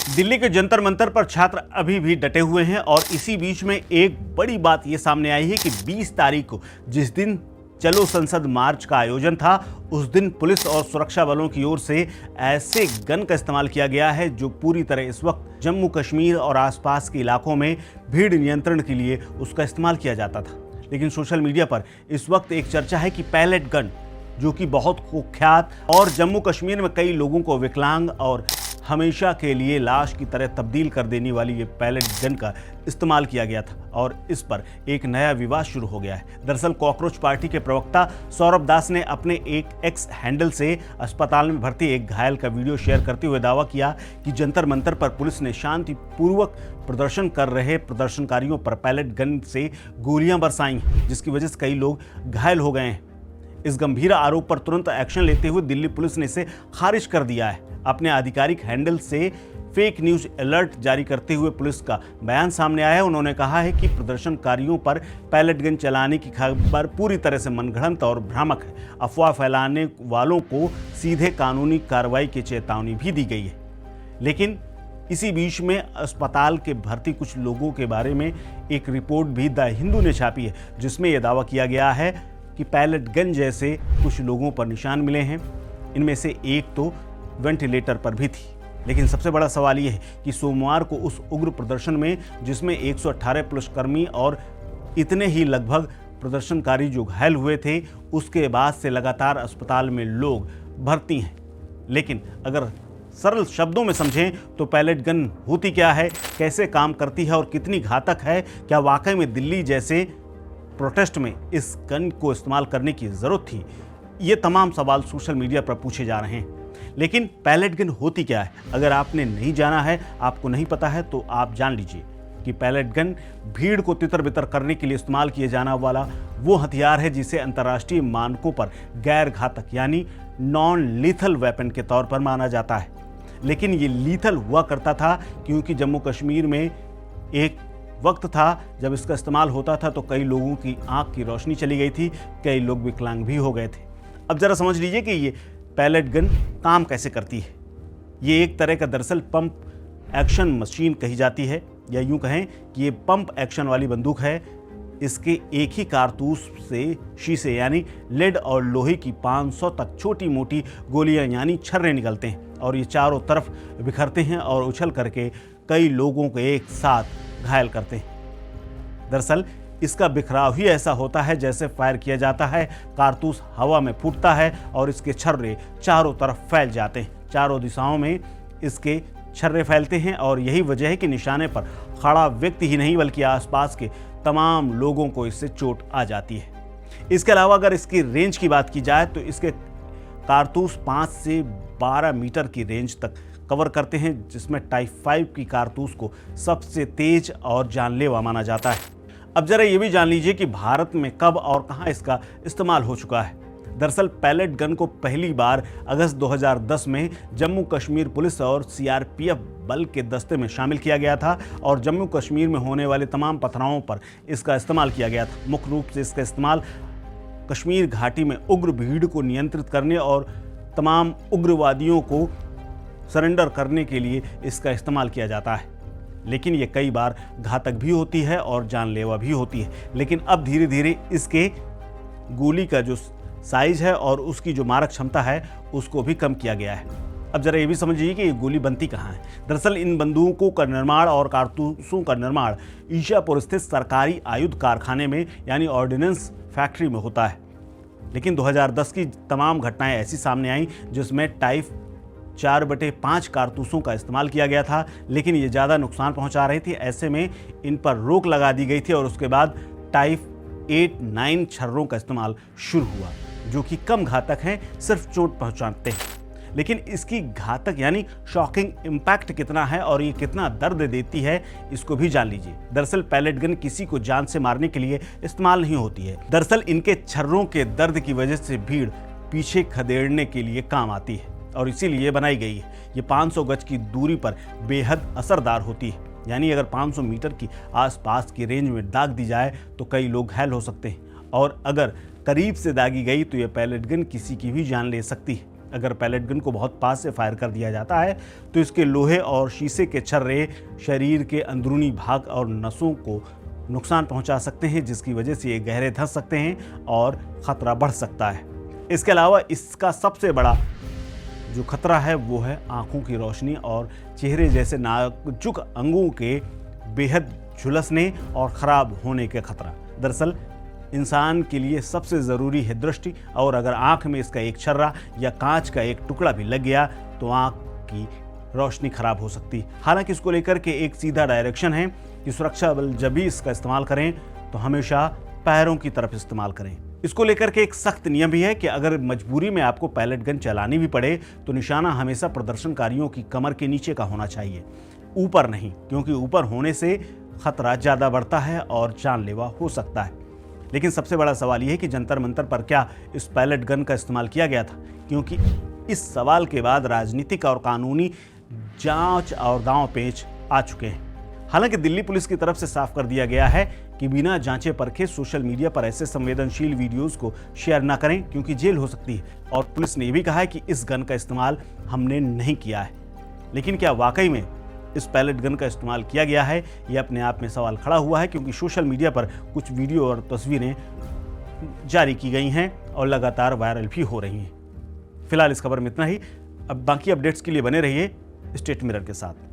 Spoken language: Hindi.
दिल्ली के जंतर मंतर पर छात्र अभी भी डटे हुए हैं और इसी बीच में एक बड़ी बात यह सामने आई है कि 20 तारीख को जिस दिन चलो संसद मार्च का आयोजन था, उस दिन पुलिस और सुरक्षा बलों की ओर से ऐसे गन का इस्तेमाल किया गया है जो पूरी तरह इस वक्त जम्मू कश्मीर और आसपास के इलाकों में भीड़ नियंत्रण के लिए उसका इस्तेमाल किया जाता था। लेकिन सोशल मीडिया पर इस वक्त एक चर्चा है कि पैलेट गन, जो कि बहुत कुख्यात और जम्मू कश्मीर में कई लोगों को विकलांग और हमेशा के लिए लाश की तरह तब्दील कर देने वाली ये पैलेट गन का इस्तेमाल किया गया था और इस पर एक नया विवाद शुरू हो गया है। दरअसल कॉकरोच पार्टी के प्रवक्ता सौरभ दास ने अपने एक एक्स हैंडल से अस्पताल में भर्ती एक घायल का वीडियो शेयर करते हुए दावा किया कि जंतर मंतर पर पुलिस ने शांतिपूर्वक प्रदर्शन कर रहे प्रदर्शनकारियों पर पैलेट गन से गोलियां बरसाई, जिसकी वजह से कई लोग घायल हो गए हैं। इस गंभीर आरोप पर तुरंत एक्शन लेते हुए दिल्ली पुलिस ने इसे खारिज कर दिया है। अपने आधिकारिक हैंडल से फेक न्यूज अलर्ट जारी करते हुए पुलिस का बयान सामने आया है। उन्होंने कहा है कि प्रदर्शनकारियों पर पैलेट गन चलाने की खबर पूरी तरह से मनगढ़ंत और भ्रामक है। अफवाह फैलाने वालों को सीधे कानूनी कार्रवाई की चेतावनी भी दी गई है। लेकिन इसी बीच में अस्पताल के भर्ती कुछ लोगों के बारे में एक रिपोर्ट भी द हिंदू ने छापी है, जिसमें यह दावा किया गया है कि पैलेट गन जैसे कुछ लोगों पर निशान मिले हैं। इनमें से एक तो वेंटिलेटर पर भी थी। लेकिन सबसे बड़ा सवाल यह है कि सोमवार को उस उग्र प्रदर्शन में, जिसमें 118 पुलिसकर्मी और इतने ही लगभग प्रदर्शनकारी जो घायल हुए थे, उसके बाद से लगातार अस्पताल में लोग भर्ती हैं। लेकिन अगर सरल शब्दों में समझें तो पैलेट गन होती क्या है, कैसे काम करती है और कितनी घातक है? क्या वाकई में दिल्ली जैसे प्रोटेस्ट में इस गन को इस्तेमाल करने की ज़रूरत थी? ये तमाम सवाल सोशल मीडिया पर पूछे जा रहे हैं। लेकिन पैलेट गन होती क्या है? अगर आपने नहीं जाना है, आपको नहीं पता है, तो आप जान लीजिए कि पैलेट गन भीड़ को तितर बितर करने के लिए इस्तेमाल किए जाने वाला वो हथियार है जिसे अंतर्राष्ट्रीय मानकों पर गैर घातक यानी नॉन लीथल वेपन के तौर पर माना जाता है। लेकिन ये लीथल हुआ करता था क्योंकि जम्मू कश्मीर में एक वक्त था जब इसका इस्तेमाल होता था तो कई लोगों की आंख की रोशनी चली गई थी, कई लोग विकलांग भी हो गए थे। अब जरा समझ लीजिए कि ये पैलेट गन काम कैसे करती है। ये एक तरह का दरअसल पंप एक्शन मशीन कही जाती है, या यूं कहें कि ये पंप एक्शन वाली बंदूक है। इसके एक ही कारतूस से शीशे यानी लेड और लोहे की 500 तक छोटी मोटी गोलियां यानी छर्रे निकलते हैं और ये चारों तरफ बिखरते हैं और उछल करके कई लोगों को एक साथ घायल करते हैं। दरअसल इसका बिखराव ही ऐसा होता है जैसे फायर किया जाता है, कारतूस हवा में फूटता है और इसके छर्रे चारों तरफ फैल जाते हैं। चारों दिशाओं में इसके छर्रे फैलते हैं और यही वजह है कि निशाने पर खड़ा व्यक्ति ही नहीं बल्कि आसपास के तमाम लोगों को इससे चोट आ जाती है। इसके अलावा अगर इसकी रेंज की बात की जाए तो इसके कारतूस 5 से 12 मीटर की रेंज तक कवर करते हैं, जिसमें टाइप 5 की कारतूस को सबसे तेज और जानलेवा माना जाता है। अब जरा ये भी जान लीजिए कि भारत में कब और कहां इसका इस्तेमाल हो चुका है। दरअसल पैलेट गन को पहली बार अगस्त 2010 में जम्मू कश्मीर पुलिस और सीआरपीएफ बल के दस्ते में शामिल किया गया था और जम्मू कश्मीर में होने वाले तमाम पथरावों पर इसका इस्तेमाल किया गया था। मुख्य रूप से इसका इस्तेमाल कश्मीर घाटी में उग्र भीड़ को नियंत्रित करने और तमाम उग्रवादियों को सरेंडर करने के लिए इसका इस्तेमाल किया जाता है। लेकिन ये कई बार घातक भी होती है और जानलेवा भी होती है। लेकिन अब धीरे धीरे इसके गोली का जो साइज है और उसकी जो मारक क्षमता है उसको भी कम किया गया है। अब जरा ये भी समझिए कि ये गोली बनती कहाँ है। दरअसल इन बंदूकों का निर्माण और कारतूसों का निर्माण ईशापुर स्थित सरकारी आयुध कारखाने में यानी ऑर्डिनेंस फैक्ट्री में होता है। लेकिन 2010 की तमाम घटनाएं ऐसी सामने आई जिसमें टाइप 4/5 कारतूसों का इस्तेमाल किया गया था, लेकिन ये ज़्यादा नुकसान पहुंचा रही थी। ऐसे में इन पर रोक लगा दी गई थी और उसके बाद टाइप 8-9 छर्रों का इस्तेमाल शुरू हुआ, जो कि कम घातक हैं, सिर्फ चोट पहुंचाते हैं। लेकिन इसकी घातक यानी शॉकिंग इम्पैक्ट कितना है और ये कितना दर्द देती है, इसको भी जान लीजिए। दरअसल पैलेट गन किसी को जान से मारने के लिए इस्तेमाल नहीं होती है। दरअसल इनके छर्रों के दर्द की वजह से भीड़ पीछे खदेड़ने के लिए काम आती है और इसीलिए बनाई गई है। ये 500 गज की दूरी पर बेहद असरदार होती है, यानी अगर 500 मीटर की आसपास की रेंज में दाग दी जाए तो कई लोग घायल हो सकते हैं और अगर करीब से दागी गई तो यह पैलेट गन किसी की भी जान ले सकती है। अगर पैलेट गन को बहुत पास से फायर कर दिया जाता है तो इसके लोहे और शीशे के छर्रे शरीर के अंदरूनी भाग और नसों को नुकसान पहुंचा सकते हैं, जिसकी वजह से ये गहरे धंस सकते हैं और खतरा बढ़ सकता है। इसके अलावा इसका सबसे बड़ा जो खतरा है वो है आंखों की रोशनी और चेहरे जैसे नाजुक अंगों के बेहद झुलसने और ख़राब होने के खतरा। दरअसल इंसान के लिए सबसे ज़रूरी है दृष्टि, और अगर आंख में इसका एक छर्रा या कांच का एक टुकड़ा भी लग गया तो आंख की रोशनी खराब हो सकती है। हालांकि इसको लेकर के एक सीधा डायरेक्शन है कि सुरक्षा बल जब भी इसका इस्तेमाल करें तो हमेशा पैरों की तरफ इस्तेमाल करें। इसको लेकर के एक सख्त नियम भी है कि अगर मजबूरी में आपको पैलेट गन चलानी भी पड़े तो निशाना हमेशा प्रदर्शनकारियों की कमर के नीचे का होना चाहिए, ऊपर नहीं, क्योंकि ऊपर होने से खतरा ज़्यादा बढ़ता है और जानलेवा हो सकता है। लेकिन सबसे बड़ा सवाल यह है कि जंतर मंतर पर क्या इस पैलेट गन का इस्तेमाल किया गया था, क्योंकि इस सवाल के बाद राजनीतिक और कानूनी जांच और दांव पेच आ चुके हैं। हालांकि दिल्ली पुलिस की तरफ से साफ कर दिया गया है कि बिना जांचे परखे सोशल मीडिया पर ऐसे संवेदनशील वीडियोस को शेयर ना करें, क्योंकि जेल हो सकती है। और पुलिस ने यह भी कहा है कि इस गन का इस्तेमाल हमने नहीं किया है। लेकिन क्या वाकई में इस पैलेट गन का इस्तेमाल किया गया है, यह अपने आप में सवाल खड़ा हुआ है, क्योंकि सोशल मीडिया पर कुछ वीडियो और तस्वीरें जारी की गई हैं और लगातार वायरल भी हो रही हैं। फिलहाल इस खबर में इतना ही। अब बाकी अपडेट्स के लिए बने रहिए स्टेट मिरर के साथ।